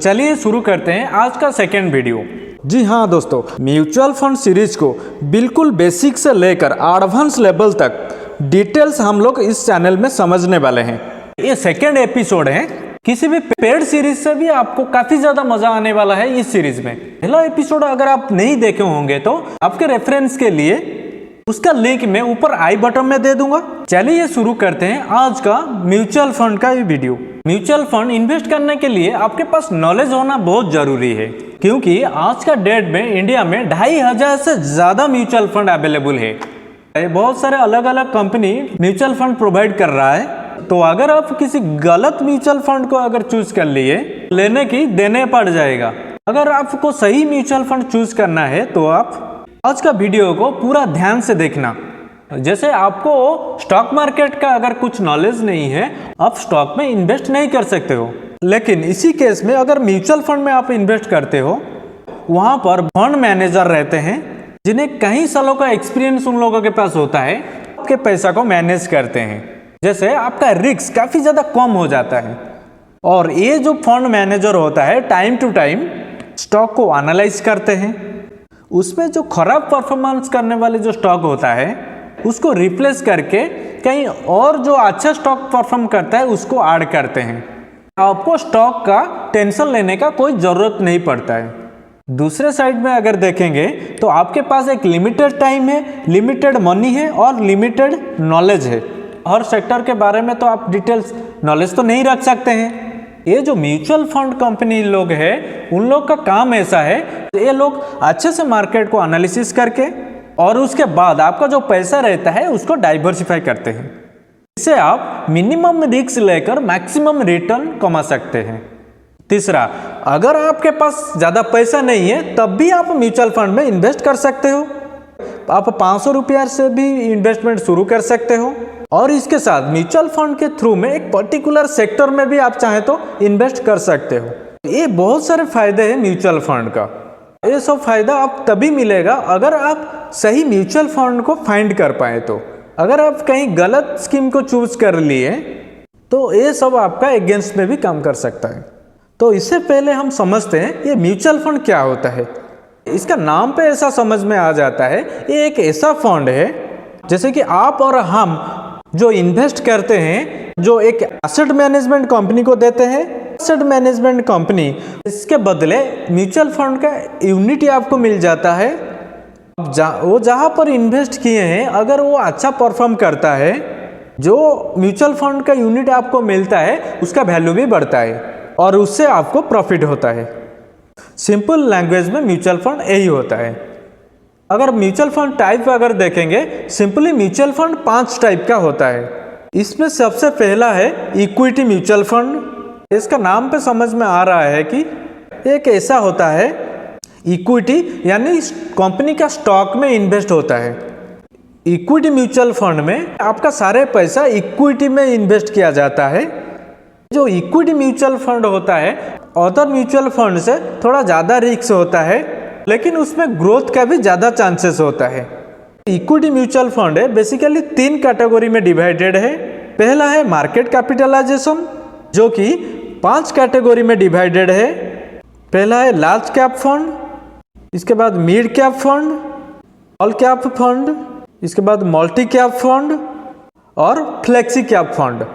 चलिए शुरू करते हैं आज का सेकेंड वीडियो। जी हाँ दोस्तों, म्यूचुअल फंड सीरीज को बिल्कुल बेसिक से लेकर एडवांस लेवल तक डिटेल्स हम लोग इस चैनल में समझने वाले हैं। ये सेकेंड एपिसोड है। किसी भी पेड सीरीज से भी आपको काफी ज्यादा मजा आने वाला है इस सीरीज में। पहला एपिसोड अगर आप नहीं देखे होंगे तो आपके रेफरेंस के लिए उसका लिंक मैं ऊपर आई बटन में दे दूंगा। चलिए शुरू करते हैं आज का म्यूचुअल फंड का ये वीडियो। म्यूचुअल फंड इन्वेस्ट करने के लिए आपके पास नॉलेज होना बहुत जरूरी है, क्योंकि आज का डेट में इंडिया में 2500 से ज्यादा म्यूचुअल फंड अवेलेबल है। बहुत सारे अलग अलग कंपनी म्यूचुअल फंड प्रोवाइड कर रहा है। तो अगर आप किसी गलत म्यूचुअल फंड को अगर चूज कर लिए, लेने की देने पड़ जाएगा। अगर आपको सही म्यूचुअल फंड चूज करना है तो आप आज का वीडियो को पूरा ध्यान से देखना। जैसे आपको स्टॉक मार्केट का अगर कुछ नॉलेज नहीं है, आप स्टॉक में इन्वेस्ट नहीं कर सकते हो। लेकिन इसी केस में अगर म्यूचुअल फंड में आप इन्वेस्ट करते हो, वहां पर फंड मैनेजर रहते हैं जिन्हें कई सालों का एक्सपीरियंस उन लोगों के पास होता है, आपके पैसा को मैनेज करते हैं। जैसे आपका रिस्क काफी ज्यादा कम हो जाता है। और ये जो फंड मैनेजर होता है टाइम टू टाइम स्टॉक को एनालाइज करते हैं, उसमें जो खराब परफॉर्मेंस करने वाले जो स्टॉक होता है उसको रिप्लेस करके कहीं और जो अच्छा स्टॉक परफॉर्म करता है उसको ऐड करते हैं। आपको स्टॉक का टेंशन लेने का कोई जरूरत नहीं पड़ता है। दूसरे साइड में अगर देखेंगे तो आपके पास एक लिमिटेड टाइम है, लिमिटेड मनी है और लिमिटेड नॉलेज है। हर सेक्टर के बारे में तो आप डिटेल्स नॉलेज तो नहीं रख सकते हैं। ये जो म्यूचुअल फंड कंपनी लोग हैं, उन लोग का काम ऐसा है, ये लोग अच्छे से मार्केट को एनालिसिस करके और उसके बाद आपका जो पैसा रहता है उसको डाइवर्सिफाई करते हैं। इससे आप मिनिमम रिस्क लेकर मैक्सिमम रिटर्न कमा सकते हैं। तीसरा, अगर आपके पास ज़्यादा पैसा नहीं है तब भी आप म्यूचुअल फंड में इन्वेस्ट कर सकते हो। आप 500 रुपया से भी इन्वेस्टमेंट शुरू कर सकते हो। और इसके साथ म्यूचुअल फंड के थ्रू में एक पर्टिकुलर सेक्टर में भी आप चाहें तो इन्वेस्ट कर सकते हो। ये बहुत सारे फायदे हैं म्यूचुअल फंड का। ये सब फायदा आप तभी मिलेगा अगर आप सही म्यूचुअल फंड को फाइंड कर पाए। तो अगर आप कहीं गलत स्कीम को चूज कर लिए तो ये सब आपका अगेंस्ट में भी काम कर सकता है। तो इससे पहले हम समझते हैं ये म्यूचुअल फंड क्या होता है। इसका नाम पे ऐसा समझ में आ जाता है, ये एक ऐसा फंड है जैसे कि आप और हम जो इन्वेस्ट करते हैं, जो एक एसेट मैनेजमेंट कंपनी को देते हैं। एसेट मैनेजमेंट कंपनी इसके बदले म्यूचुअल फंड का यूनिट आपको मिल जाता है। वो जहाँ पर इन्वेस्ट किए हैं, अगर वो अच्छा परफॉर्म करता है, जो म्यूचुअल फंड का यूनिट आपको मिलता है उसका वैल्यू भी बढ़ता है और उससे आपको प्रॉफिट होता है। सिंपल लैंग्वेज में म्यूचुअल फंड यही होता है। अगर म्यूचुअल फंड टाइप अगर देखेंगे, सिंपली म्यूचुअल फंड 5 टाइप का होता है। इसमें सबसे पहला है इक्विटी म्यूचुअल फंड। इसका नाम पे समझ में आ रहा है कि एक ऐसा होता है, इक्विटी यानी कंपनी का स्टॉक में इन्वेस्ट होता है। इक्विटी म्यूचुअल फंड में आपका सारे पैसा इक्विटी में इन्वेस्ट किया जाता है। जो इक्विटी म्यूचुअल फंड होता है अदर म्यूचुअल फंड से थोड़ा ज़्यादा रिस्क होता है, लेकिन उसमें ग्रोथ का भी ज़्यादा चांसेस होता है। इक्विटी म्यूचुअल फंड है बेसिकली 3 कैटेगरी में डिवाइडेड है। पहला है मार्केट कैपिटलाइजेशन, जो कि 5 कैटेगरी में डिवाइडेड है। पहला है लार्ज कैप फंड, इसके बाद mid cap fund, small cap fund, इसके बाद मल्टी कैप फंड और फ्लेक्सी कैप फंड।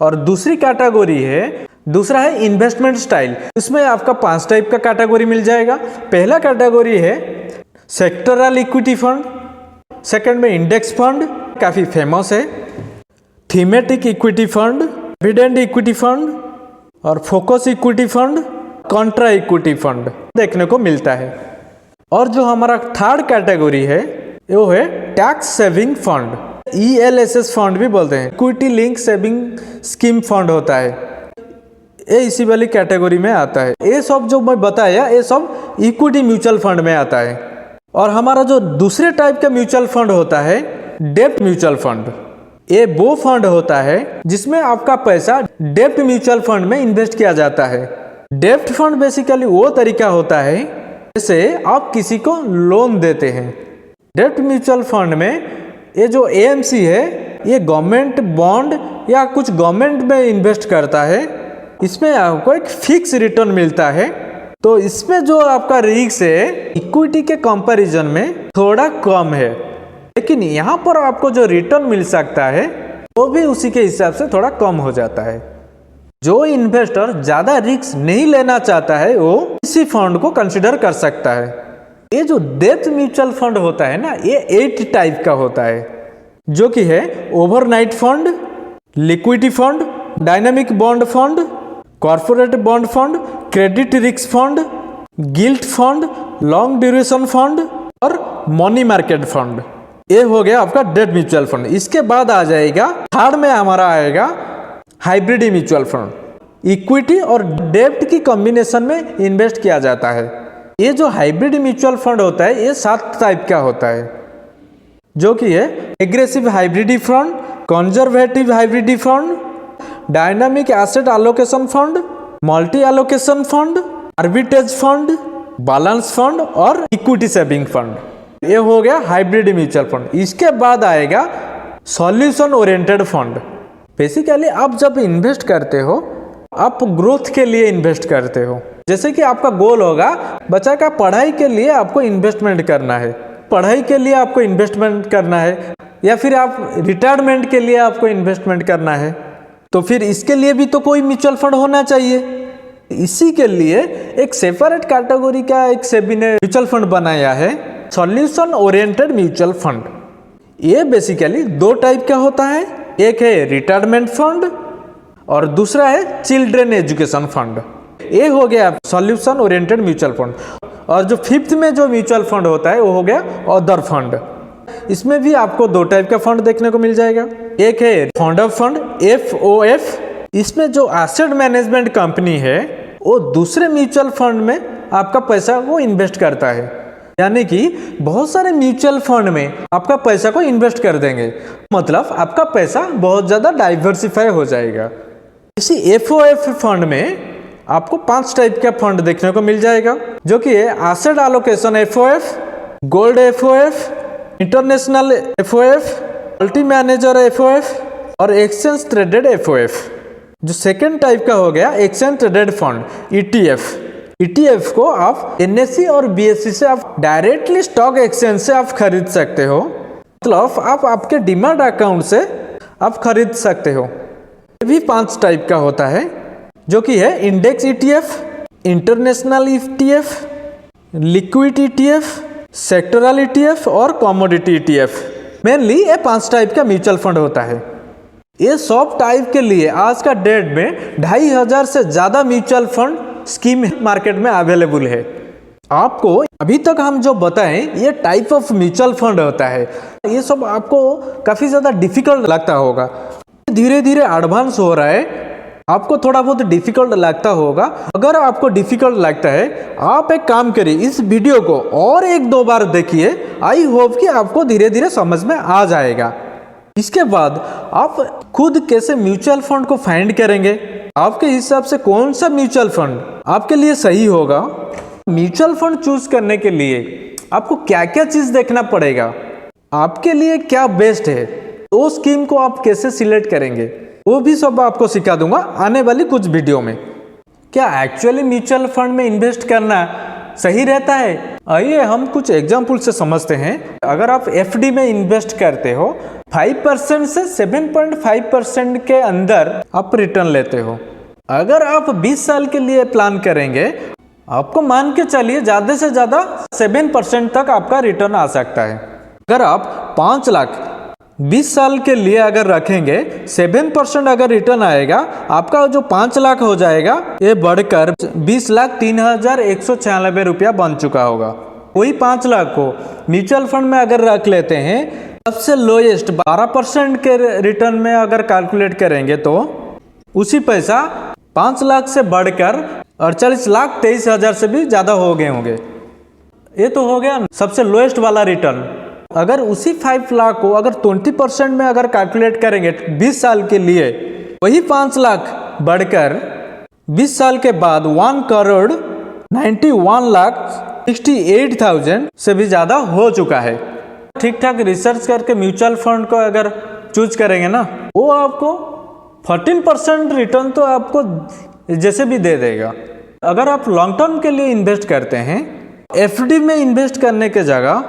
और दूसरी कैटेगरी है, दूसरा है इन्वेस्टमेंट स्टाइल। इसमें आपका 5 टाइप का कैटेगरी मिल जाएगा। पहला कैटेगरी है सेक्टरल इक्विटी फंड, सेकंड में इंडेक्स फंड, काफ़ी फेमस है, thematic equity fund, dividend equity fund और focus equity fund, contra equity fund देखने को मिलता है। और जो हमारा थर्ड कैटेगरी है वो है tax saving fund, ELSS fund भी बोलते हैं, equity link saving scheme fund होता है। ये इसी वाली कैटेगरी में आता है। ये सब जो मैं बताया ये सब इक्विटी म्यूचुअल फंड में आता है। और हमारा जो दूसरे टाइप का म्यूचुअल फंड होता है डेब्ट म्यूचुअल फंड, ये वो फंड होता है जिसमें आपका पैसा डेब्ट म्यूचुअल फंड में इन्वेस्ट किया जाता है। डेब्ट फंड बेसिकली वो तरीका होता है जैसे आप किसी को लोन देते हैं। डेब्ट म्यूचुअल फंड में ये जो AMC है ये गवर्नमेंट बॉन्ड या कुछ गवर्नमेंट में इन्वेस्ट करता है इसमें आपको एक फिक्स रिटर्न मिलता है। तो इसमें जो आपका रिस्क है इक्विटी के कंपैरिजन में थोड़ा कम है, लेकिन यहाँ पर आपको जो रिटर्न मिल सकता है वो भी उसी के हिसाब से थोड़ा कम हो जाता है। जो इन्वेस्टर ज़्यादा रिस्क नहीं लेना चाहता है वो इसी फंड को कंसिडर कर सकता है। ये जो डेप्थ म्यूचुअल फंड होता है ना, ये 8 टाइप का होता है, जो कि है overnight fund, liquidity fund, dynamic bond fund, corporate bond fund, credit risk fund, guilt fund, long duration fund और मनी मार्केट फंड। ये हो गया आपका डेट म्यूचुअल फंड। इसके बाद आ जाएगा थर्ड में हमारा आएगा हाइब्रिड म्यूचुअल फंड। इक्विटी और डेब्ट की कॉम्बिनेशन में इन्वेस्ट किया जाता है। ये जो हाइब्रिड म्यूचुअल फंड होता है ये 7 टाइप का होता है, जो कि है aggressive hybrid fund, conservative hybrid fund, dynamic asset allocation fund, multi allocation fund, arbitrage fund, balance fund और इक्विटी सेविंग फंड। ये हो गया हाइब्रिड म्यूचुअल फंड। इसके बाद आएगा सॉल्यूशन ओरिएंटेड फंड। बेसिकली आप जब इन्वेस्ट करते हो आप ग्रोथ के लिए इन्वेस्ट करते हो। जैसे कि आपका गोल होगा बच्चा का पढ़ाई के लिए आपको इन्वेस्टमेंट करना है, पढ़ाई के लिए आपको इन्वेस्टमेंट करना है, या फिर आप रिटायरमेंट के लिए आपको इन्वेस्टमेंट करना है, तो फिर इसके लिए भी तो कोई म्यूचुअल फंड होना चाहिए। इसी के लिए एक सेपरेट कैटेगरी का एक सेबी ने म्यूचुअल फंड बनाया है, सॉल्यूशन ओरिएंटेड म्यूचुअल फंड। ये बेसिकली 2 टाइप का होता है, एक है रिटायरमेंट फंड और दूसरा है चिल्ड्रन एजुकेशन फंड। ये हो गया सॉल्यूशन ओरिएंटेड म्यूचुअल फंड। और जो 5th में जो म्यूचुअल फंड होता है वो हो गया अदर फंड। इसमें भी आपको 2 टाइप का फंड देखने को मिल जाएगा। एक है फंड ऑफ फंड, FOF। इसमें जो एसेट मैनेजमेंट कंपनी है वो दूसरे म्यूचुअल फंड में आपका पैसा को इन्वेस्ट करता है, यानी कि बहुत सारे म्यूचुअल फंड में आपका पैसा को इन्वेस्ट कर देंगे, मतलब आपका पैसा बहुत ज़्यादा डाइवर्सिफाई हो जाएगा। इसी FOF फंड में आपको 5 टाइप का फंड देखने को मिल जाएगा, जो कि है asset allocation FOF, gold FOF, international FOF, multi manager FOF और एक्सचेंज ट्रेडेड FOF। जो सेकेंड टाइप का हो गया एक्सचेंज ट्रेडेड फंड ETF को आप NSE और BSE से आप डायरेक्टली स्टॉक एक्सचेंज से आप खरीद सकते हो, मतलब आप आपके डीमैट अकाउंट से आप खरीद सकते हो। ये भी 5 टाइप का होता है, जो कि है index ETF, international ETF, liquid ETF, sectoral ETF और कमोडिटी ETF। मेनली ये 5 टाइप का म्यूचुअल फंड होता है। ये सब टाइप के लिए आज का डेट में 2500 से ज़्यादा म्यूचुअल फंड स्कीम मार्केट में अवेलेबल है। आपको अभी तक हम जो बताएं ये टाइप ऑफ म्यूचुअल फंड होता है, ये सब आपको काफ़ी ज़्यादा डिफिकल्ट लगता होगा। धीरे धीरे एडवांस हो रहा है, आपको थोड़ा बहुत डिफिकल्ट लगता होगा। अगर आपको डिफिकल्ट लगता है आप एक काम करिए, इस वीडियो को और 1-2 बार देखिए। आई होप कि आपको धीरे धीरे समझ में आ जाएगा। इसके बाद आप खुद कैसे म्यूचुअल फंड को फाइंड करेंगे, आपके हिसाब से कौन सा म्यूचुअल फंड आपके लिए सही होगा। म्यूचुअल फंड चूज करने के लिए आपको क्या क्या चीज़ देखना पड़ेगा, आपके लिए क्या बेस्ट है, तो स्कीम को आप कैसे सिलेक्ट करेंगे, वो भी सब आपको सिखा दूंगा आने वाली कुछ वीडियो में। क्या एक्चुअली म्यूचुअल फंड में इन्वेस्ट करना सही रहता है? आइए हम कुछ एग्जाम्पल से समझते हैं। अगर आप FD में इन्वेस्ट करते हो 5% से 7.5% के अंदर आप रिटर्न लेते हो। अगर आप 20 साल के लिए प्लान करेंगे, आपको मान के चलिए ज़्यादा से ज़्यादा 7% तक आपका रिटर्न आ सकता है। अगर आप 5 लाख 20 साल के लिए अगर रखेंगे, 7% अगर रिटर्न आएगा, आपका जो 5 लाख हो जाएगा ये बढ़कर 20,03,196 रुपया बन चुका होगा। वही 5 लाख को म्यूचुअल फंड में अगर रख लेते हैं, सबसे लोएस्ट 12% के रिटर्न में अगर कैलकुलेट करेंगे तो उसी पैसा 5 लाख से बढ़कर 48,23,000 से भी ज़्यादा हो गए होंगे। ये तो हो गया सबसे लोएस्ट वाला रिटर्न। अगर उसी 5 लाख को अगर 20% में अगर कैलकुलेट करेंगे 20 साल के लिए, वही 5 लाख बढ़कर 20 साल के बाद 1,91,68,000 से भी ज़्यादा हो चुका है। ठीक ठाक रिसर्च करके म्यूचुअल फंड को अगर चूज करेंगे ना, वो आपको 14% रिटर्न तो आपको जैसे भी दे देगा। अगर आप लॉन्ग टर्म के लिए इन्वेस्ट करते हैं, एफडी में इन्वेस्ट करने के जगह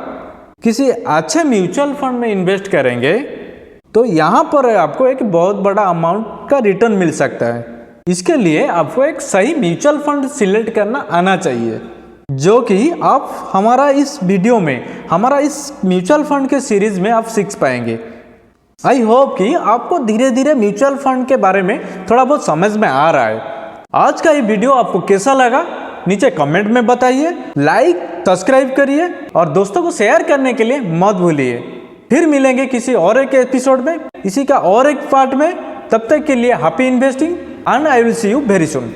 किसी अच्छे म्यूचुअल फंड में इन्वेस्ट करेंगे तो यहाँ पर आपको एक बहुत बड़ा अमाउंट का रिटर्न मिल सकता है। इसके लिए आपको एक सही म्यूचुअल फंड सिलेक्ट करना आना चाहिए, जो कि आप हमारा इस वीडियो में, हमारा इस म्यूचुअल फंड के सीरीज में आप सीख पाएंगे। आई होप कि आपको धीरे धीरे म्यूचुअल फंड के बारे में थोड़ा बहुत समझ में आ रहा है। आज का ये वीडियो आपको कैसा लगा नीचे कमेंट में बताइए, लाइक सब्सक्राइब करिए और दोस्तों को शेयर करने के लिए मत भूलिए। फिर मिलेंगे किसी और एक एपिसोड में, इसी का और एक पार्ट में। तब तक के लिए happy investing and I will see you very soon.